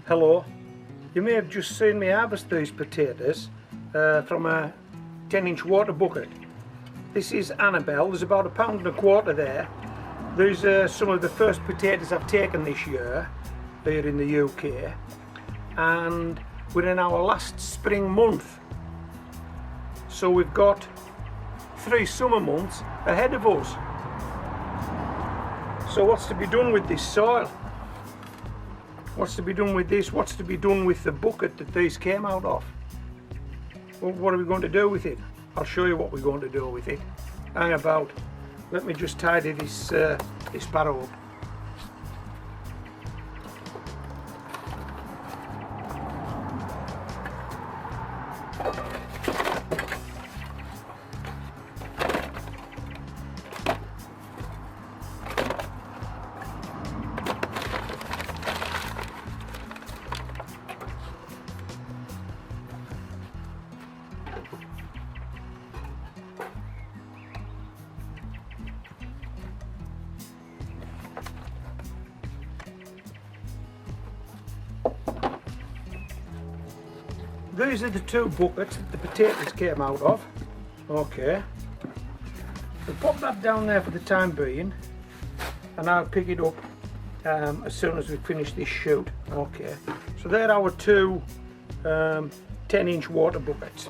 Hello, you may have just seen me harvest these potatoes from a 10-inch water bucket. This is Annabelle. There's about £1.25 there. These are some of the first potatoes I've taken this year here in the UK, and we're in our last spring month, so we've got 3 summer months ahead of us. So what's to be done with this soil? What's to be done with this? What's to be done with the bucket that these came out of? Well, what are we going to do with it? I'll show you what we're going to do with it. Hang about. Let me just tidy this barrow up. These are the 2 buckets that the potatoes came out of. Okay. We'll pop that down there for the time being, and I'll pick it up as soon as we finish this shoot. Okay. So they're our 2 10-inch water buckets.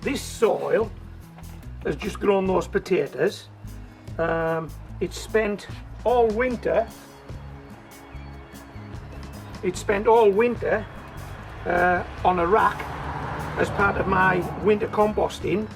This soil has just grown those potatoes. It's spent all winter. On a rack as part of my winter composting.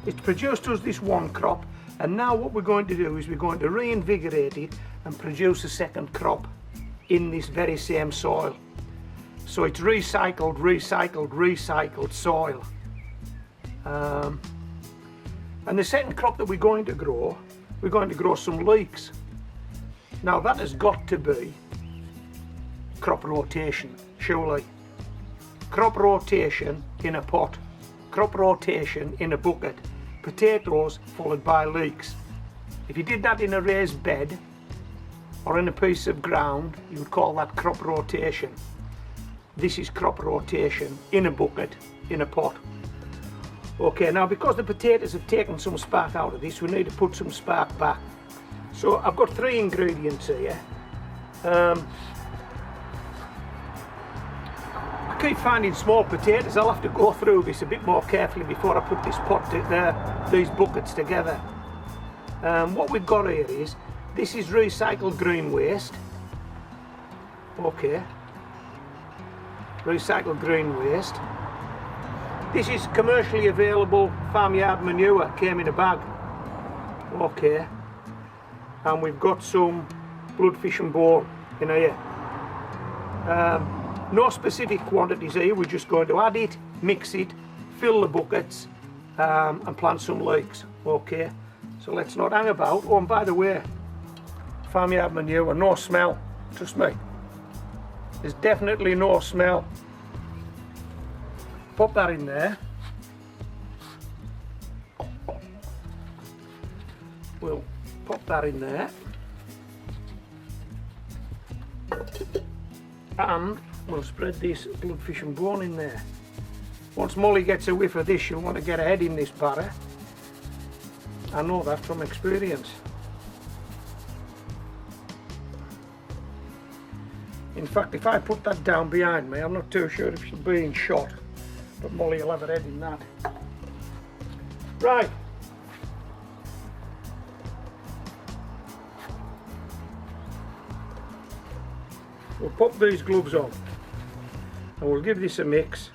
It's produced us this 1 crop, and now what we're going to do is we're going to reinvigorate it and produce a 2nd crop in this very same soil. So it's recycled soil. And the 2nd crop that we're going to grow some leeks. Now that has got to be crop rotation, surely. Crop rotation in a pot, crop rotation in a bucket, potatoes followed by leeks. If you did that in a raised bed or in a piece of ground, you would call that crop rotation. This is crop rotation in a bucket, in a pot. Okay, now because the potatoes have taken some spark out of this, we need to put some spark back. So I've got 3 ingredients here. I keep finding small potatoes. I'll have to go through this a bit more carefully before I put this these buckets together. What we've got here is, this is recycled green waste. Okay. Recycled green waste. This is commercially available farmyard manure, came in a bag. Okay. And we've got some bloodfish and bone in here. No specific quantities here, we're just going to add it, mix it, fill the buckets, and plant some leeks. Okay. So let's not hang about. Oh, and by the way, farmyard manure, no smell, trust me. There's definitely no smell. Pop that in there. We'll pop that in there. And we'll spread this bloodfish and bone in there. Once Molly gets a whiff of this, she'll want to get her head in this barrow. I know that from experience. In fact, if I put that down behind me, I'm not too sure if she's being shot, but Molly will have her head in that. Right. We'll pop these gloves on and we'll give this a mix,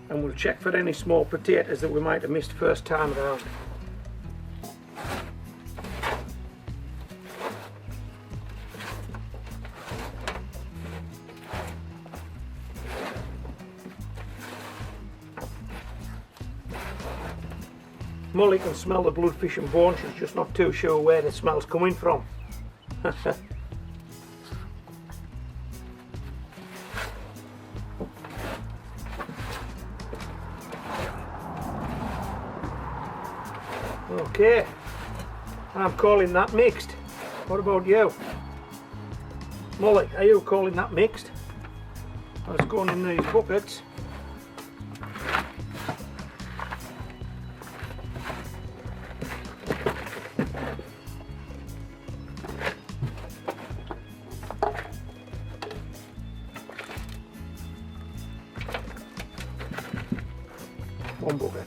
and we'll check for any small potatoes that we might have missed first time around. Molly can smell the bloodfish and bone, she's just not too sure where the smell's coming from. Okay, I'm calling that mixed. What about you? Molly, are you calling that mixed? It's going in these buckets. One bucket.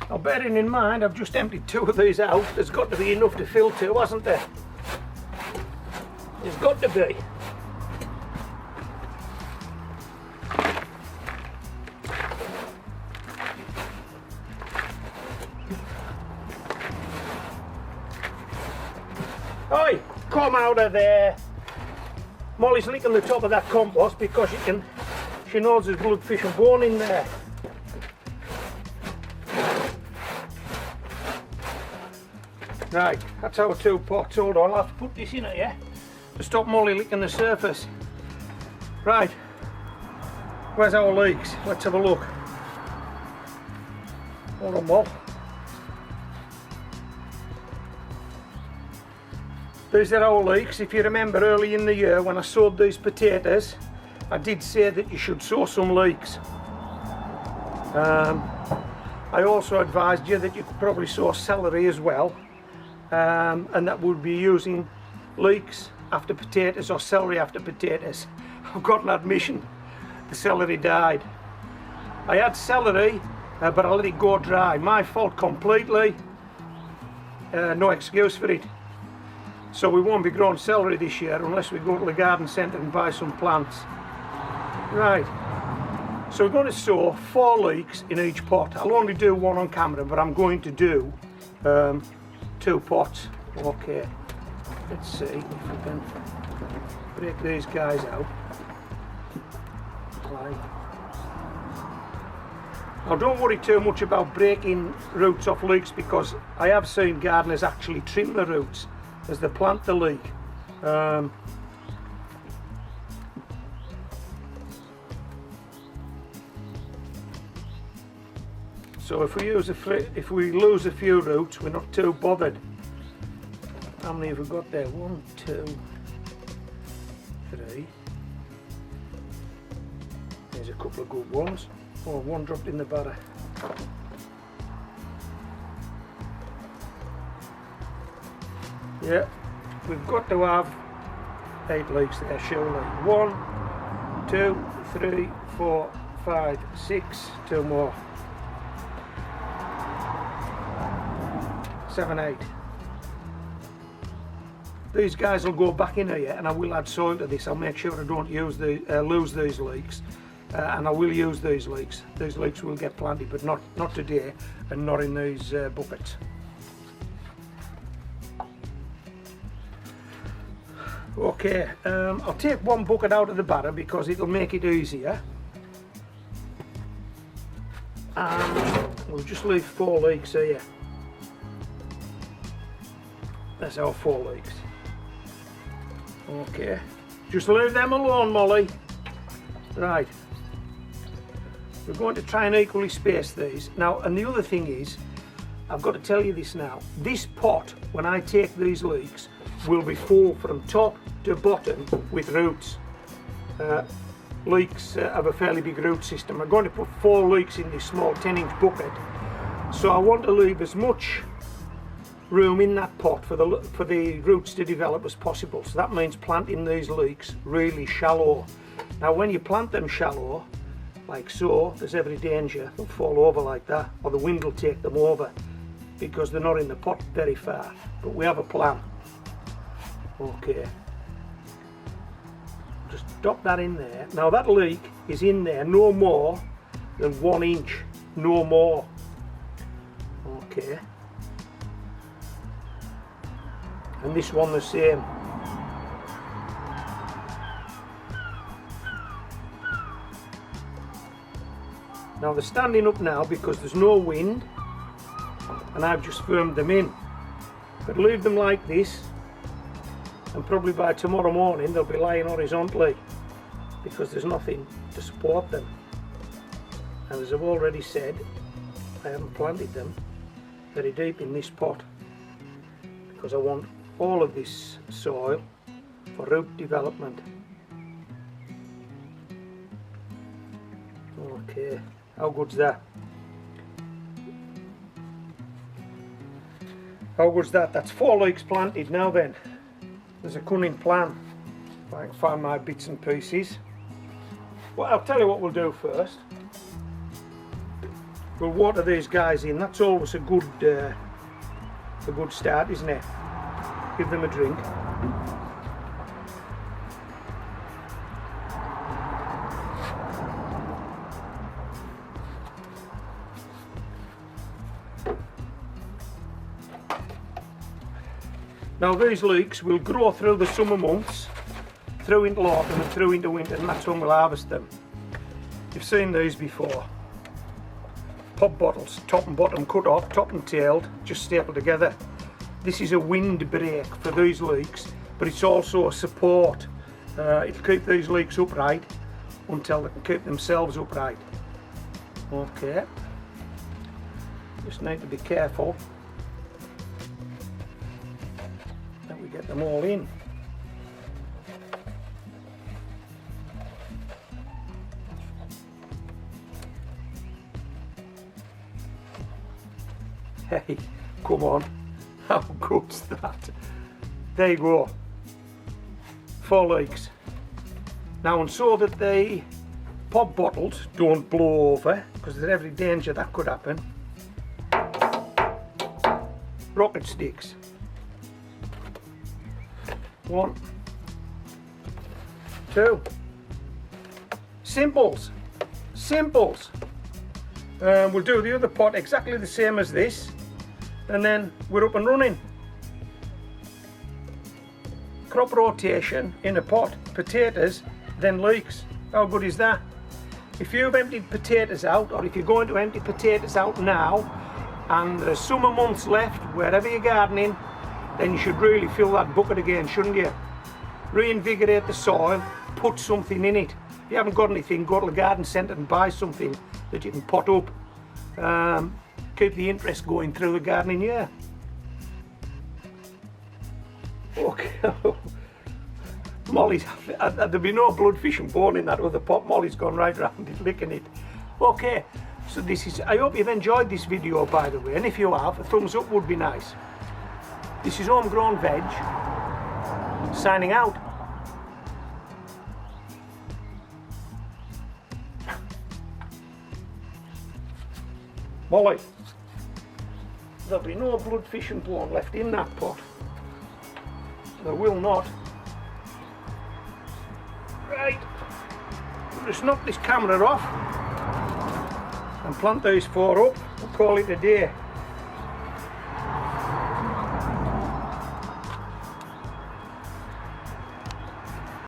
Now bearing in mind I've just emptied 2 of these out, there's got to be enough to fill 2, hasn't there? There's got to be. Oi, come out of there. Molly's licking the top of that compost because she knows there's blood, fish and bone in there. Right, that's our 2 pots. Hold on, I'll have to put this in here to stop Molly licking the surface. Right, where's our leeks? Let's have a look. Hold on, Mol. These are our leeks. If you remember early in the year when I sowed these potatoes, I did say that you should sow some leeks. I also advised you that you could probably sow celery as well. And that would be using leeks after potatoes or celery after potatoes. I've got an admission, the celery died. I had celery, but I let it go dry. My fault completely, no excuse for it. So we won't be growing celery this year unless we go to the garden centre and buy some plants. Right, so we're going to sow 4 leeks in each pot. I'll only do 1 on camera, but I'm going to do 2 pots. Okay, let's see if we can break these guys out. Right. Now don't worry too much about breaking roots off leeks, because I have seen gardeners actually trim the roots as they plant the leek. So if we lose a few roots, we're not too bothered. How many have we got there? 1, 2, 3. There's a couple of good ones. Oh, 1 dropped in the barrel. Yeah, we've got to have 8 leeks there, surely. 1, 2, 3, 4, 5, 6. 2 more. 7, 8. These guys will go back in here, and I will add soil to this. I'll make sure I don't lose these leeks, and I will use these leeks. These leeks will get planted, but not today, and not in these buckets. Okay, I'll take 1 bucket out of the barrel because it'll make it easier, and we'll just leave 4 leeks here. That's our 4 leeks. Okay, just leave them alone, Molly. Right, we're going to try and equally space these. Now, and the other thing is, I've got to tell you this now, this pot, when I take these leeks, will be full from top to bottom with roots. Leeks have a fairly big root system. I'm going to put 4 leeks in this small 10-inch bucket, so I want to leave as much room in that pot for the roots to develop as possible. So that means planting these leeks really shallow. Now when you plant them shallow, like so, there's every danger they'll fall over like that, or the wind will take them over, because they're not in the pot very far. But we have a plan. Okay, just drop that in there. Now that leek is in there no more than 1 inch, no more. Okay, and this one the same. Now they're standing up now because there's no wind, and I've just firmed them in. But leave them like this, and probably by tomorrow morning they'll be lying horizontally because there's nothing to support them. And as I've already said, I haven't planted them very deep in this pot because I want all of this soil for root development. Okay, how good's that? How good's that? That's 4 leeks planted now then. There's a cunning plan. If I can find my bits and pieces. Well, I'll tell you what we'll do first. We'll water these guys in. That's always a good start, isn't it? Give them a drink. Now these leeks will grow through the summer months, through into autumn and through into winter, and that's when we'll harvest them. You've seen these before. Pop bottles, top and bottom cut off, top and tailed, just stapled together. This is a windbreak for these leeks, but it's also a support. It'll keep these leeks upright until they can keep themselves upright. Okay, just need to be careful that we get them all in. Hey, come on, how good's that? There you go, 4 leeks. Now, and so that the pop bottles don't blow over, because there's every danger that could happen, rocket sticks. 1, 2, simples. We'll do the other pot exactly the same as this, and then we're up and running. Crop rotation in a pot, potatoes, then leeks. How good is that? If you've emptied potatoes out, or if you're going to empty potatoes out now, and there's summer months left, wherever you're gardening, then you should really fill that bucket again, shouldn't you? Reinvigorate the soil, put something in it. If you haven't got anything, go to the garden centre and buy something that you can pot up. Keep the interest going through the gardening year. Okay. Molly's, there'll be no bloodfish and bone in that other pot. Molly's gone right around it, licking it. Okay, so this is, I hope you've enjoyed this video, by the way, and if you have, a thumbs up would be nice. This is Homegrown Veg, signing out. Molly, there'll be no bloodfish and bone left in that pot. There will not. Right, we'll just knock this camera off and plant these 4 up and call it a day.